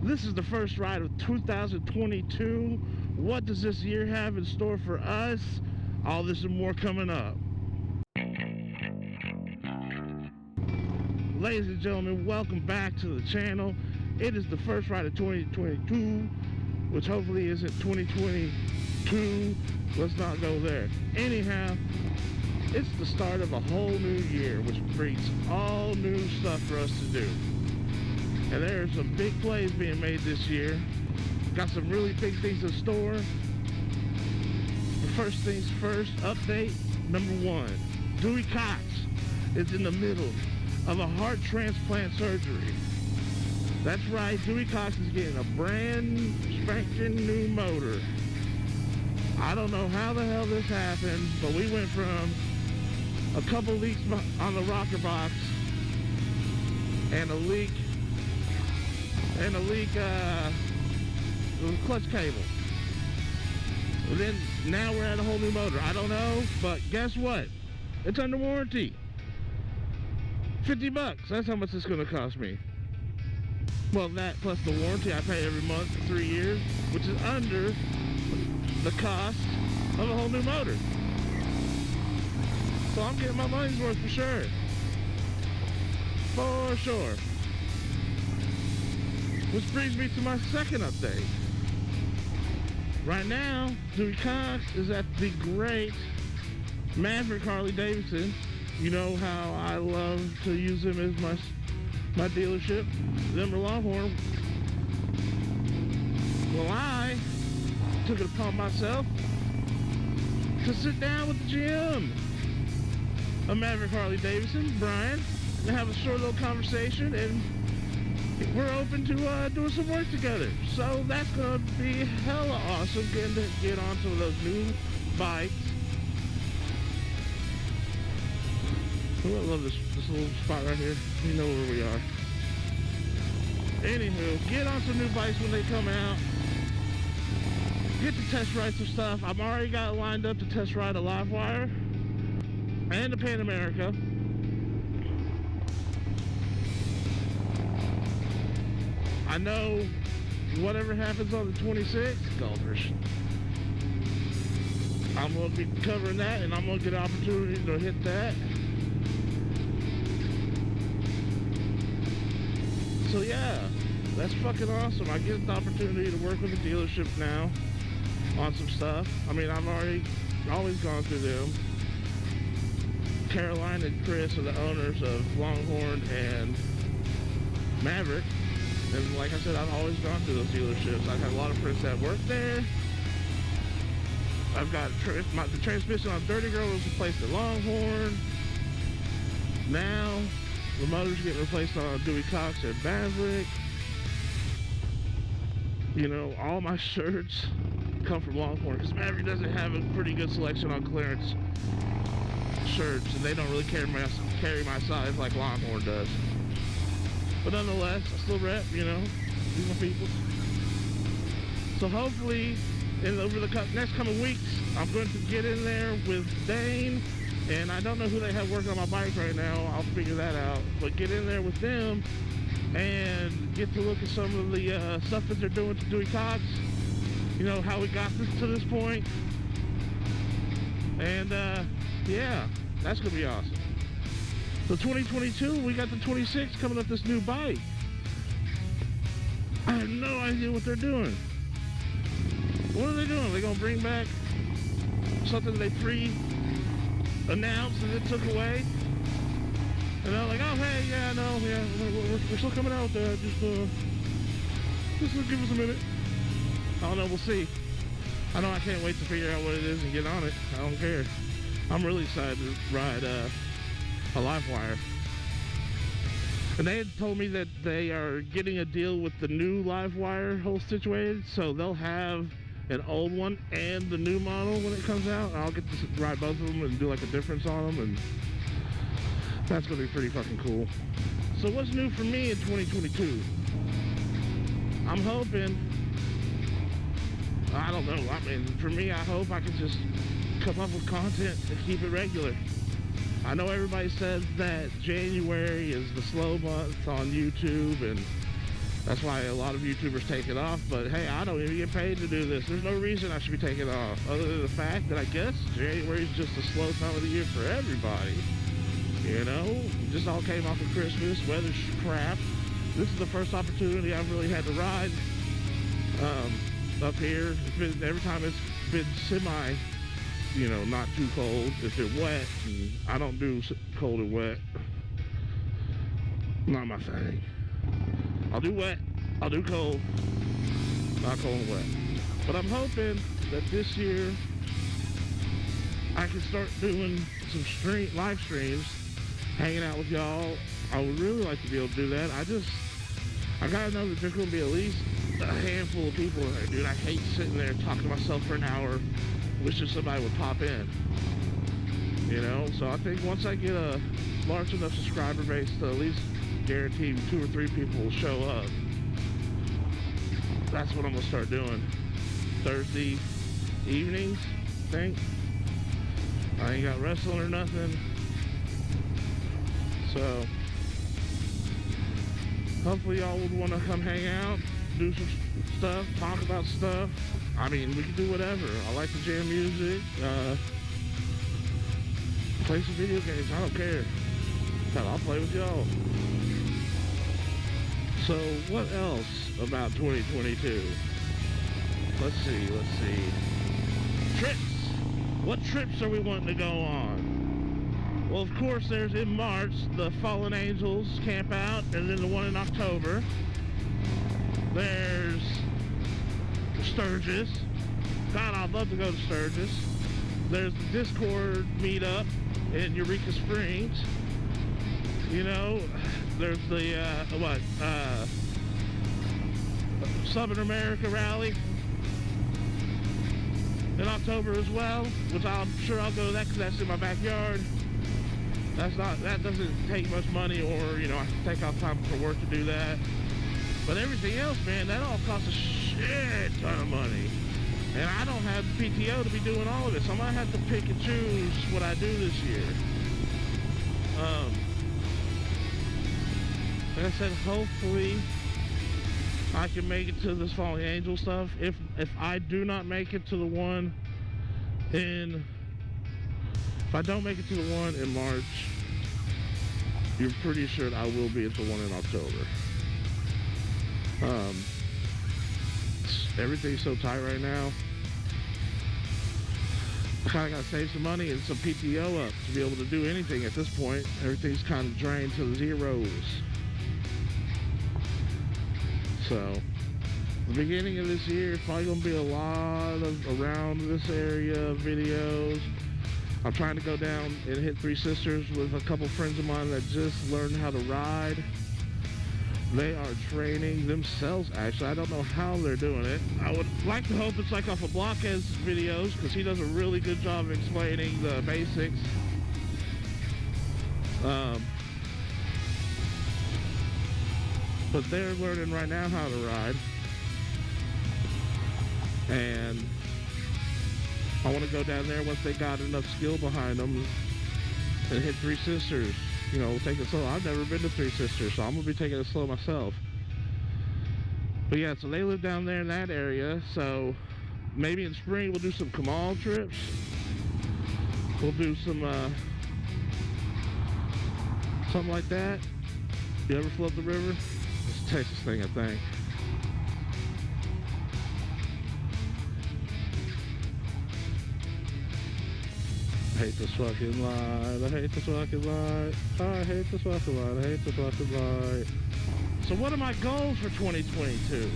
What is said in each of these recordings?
This is the first ride of 2022. What does this year have in store for us? All this and more coming up. Ladies and gentlemen, welcome back to the channel. It is the first ride of 2022, which hopefully isn't 2022. Let's not go there. Anyhow, it's the start of a whole new year, which brings all new stuff for us to do. And there are some big plays being made this year. Got some really big things in store. But first things first, update number 1. Dewey Cox is in the middle of a heart transplant surgery. That's right, Dewey Cox is getting a brand spanking new motor. I don't know how the hell this happened, but we went from a couple leaks on the rocker box and a leak with a clutch cable. And then now we're at a whole new motor. I don't know, but guess what? It's under warranty. $50. That's how much it's going to cost me. Well, that plus the warranty I pay every month for 3 years, which is under the cost of a whole new motor. So I'm getting my money's worth for sure. For sure. Which brings me to my second update. Right now, Dewey Cox is at the great Maverick Harley Davidson. You know how I love to use them as my dealership, Denver Longhorn. Well, I took it upon myself to sit down with the GM of Maverick Harley Davidson, Brian, and have a short little conversation, and we're open to doing some work together. So that's going to be hella awesome, getting to get on some of those new bikes. Oh, I love this little spot right here. You know where we are. Anywho, get on some new bikes when they come out. Get to test ride some stuff. I've already got lined up to test ride a Livewire and a Pan America. I know whatever happens on the 26th, Gold Rush, I'm going to be covering that, and I'm going to get an opportunity to hit that. So yeah, that's fucking awesome. I get the opportunity to work with a dealership now on some stuff. I mean, I've always gone through them. Caroline and Chris are the owners of Longhorn and Maverick. And like I said, I've always gone through those dealerships. I've had a lot of friends that work there. I've got the transmission on Dirty Girl was replaced at Longhorn. Now, the motor's getting replaced on Dewey Cox at Maverick. You know, all my shirts come from Longhorn because Maverick doesn't have a pretty good selection on clearance shirts, and they don't really carry my size like Longhorn does. But nonetheless, I still rep, you know, these are my people. So hopefully, over the next coming weeks, I'm going to get in there with Dane, and I don't know who they have working on my bike right now. I'll figure that out. But get in there with them and get to look at some of the stuff that they're doing to Dewey Cox. You know, how we got to this point. And, yeah, that's going to be awesome. So 2022, we got the 26 coming up, this new bike. I have no idea what they're doing. What are they doing? Are they going to bring back something they pre-announced and then took away? And they're like, oh, hey, yeah, no, yeah, we're still coming out with that. Just give us a minute. I don't know, we'll see. I know I can't wait to figure out what it is and get on it. I don't care. I'm really excited to ride a Livewire. And they had told me that they are getting a deal with the new Livewire whole situated, so they'll have an old one and the new model when it comes out. I'll get to ride both of them and do like a difference on them, and that's going to be pretty fucking cool. So what's new for me in 2022? I'm hoping, I don't know, I mean, for me, I hope I can just come up with content and keep it regular. I know everybody says that January is the slow month on YouTube, and That's why a lot of YouTubers take it off, but hey, I don't even get paid to do this. There's no reason I should be taking it off, other than the fact that I guess January is just a slow time of the year for everybody. You know, it just all came off of Christmas, weather's crap. This is the first opportunity I've really had to ride up here. It's been, every time it's been semi, you know, not too cold. It's been wet, and I don't do cold and wet. Not my thing. I'll do wet, I'll do cold, not cold and wet. But I'm hoping that this year I can start doing some live streams, hanging out with y'all. I would really like to be able to do that. I gotta know that there's gonna be at least a handful of people in there, dude. I hate sitting there talking to myself for an hour, wishing somebody would pop in. You know, so I think once I get a large enough subscriber base to at least guarantee 2 or 3 people will show up, that's what I'm gonna start doing. Thursday evenings, I think. I ain't got wrestling or nothing. So hopefully y'all would want to come hang out, do some stuff, talk about stuff. I mean, we can do whatever. I like to jam music, play some video games. I don't care. Hell, I'll play with y'all. So what else about 2022? Let's see. Trips. What trips are we wanting to go on? Well, of course, there's in March, the Fallen Angels camp out, and then the one in October. There's Sturgis. God, I'd love to go to Sturgis. There's the Discord meetup in Eureka Springs. You know, there's the, Southern America rally in October as well, which I'm sure I'll go to that because that's in my backyard. That doesn't take much money, or, you know, I have to take off time for work to do that. But everything else, man, that all costs a shit ton of money. And I don't have the PTO to be doing all of it, so I might have to pick and choose what I do this year. Like I said, hopefully I can make it to this Fallen Angel stuff. If I do not make it to the one in... If I don't make it to the one in March, you're pretty sure I will be at the one in October. Everything's so tight right now. I kind of got to save some money and some PTO up to be able to do anything at this point. Everything's kind of drained to the zeros. So, the beginning of this year is probably going to be a lot of around this area videos. I'm trying to go down and hit Three Sisters with a couple friends of mine that just learned how to ride. They are training themselves, actually. I don't know how they're doing it. I would like to hope it's like off of Blockhead's videos, because he does a really good job of explaining the basics. But they're learning right now how to ride. And I want to go down there once they got enough skill behind them and hit Three Sisters. You know, take it slow. I've never been to Three Sisters, so I'm going to be taking it slow myself. But yeah, so they live down there in that area. So maybe in spring we'll do some Kamal trips. We'll do some, something like that. You ever float the river? It's a Texas thing, I think. I hate this fucking light. I hate this fucking light. I hate this fucking light. I hate this fucking light. So what are my goals for 2022?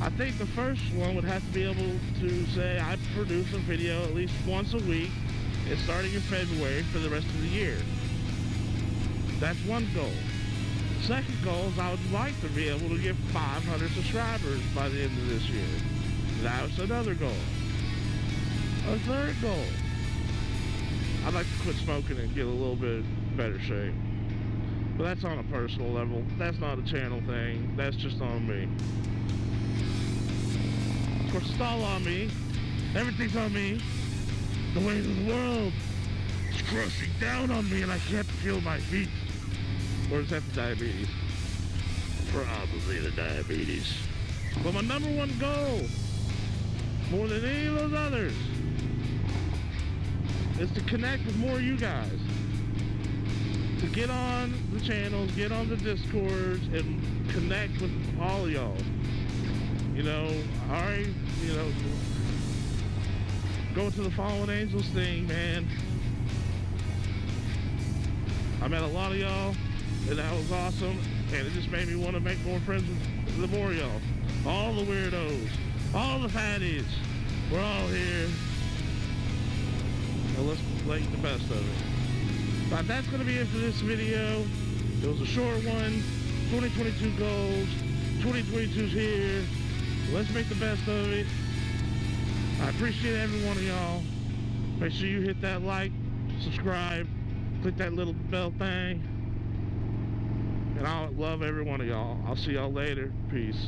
I think the first one would have to be able to say I produce a video at least once a week. It's starting in February for the rest of the year. That's one goal. Second goal is I would like to be able to get 500 subscribers by the end of this year. That's another goal. A third goal, I'd like to quit smoking and get a little bit better shape. But that's on a personal level. That's not a channel thing. That's just on me. Of course, it's all on me. Everything's on me. The weight of the world is crushing down on me and I can't feel my feet. Or is that the diabetes? Probably the diabetes. But my number one goal, more than any of those others, is to connect with more of you guys. To get on the channels, get on the Discords, and connect with all of y'all. You know, going to the Fallen Angels thing, man. I met a lot of y'all, and that was awesome. And it just made me want to make more friends with the more of y'all. All the weirdos, all the fatties. We're all here. And let's make the best of it. But that's going to be it for this video. It was a short one. 2022 goals. 2022's here. Let's make the best of it. I appreciate every one of y'all. Make sure you hit that like, subscribe, click that little bell thing. And I love every one of y'all. I'll see y'all later. Peace.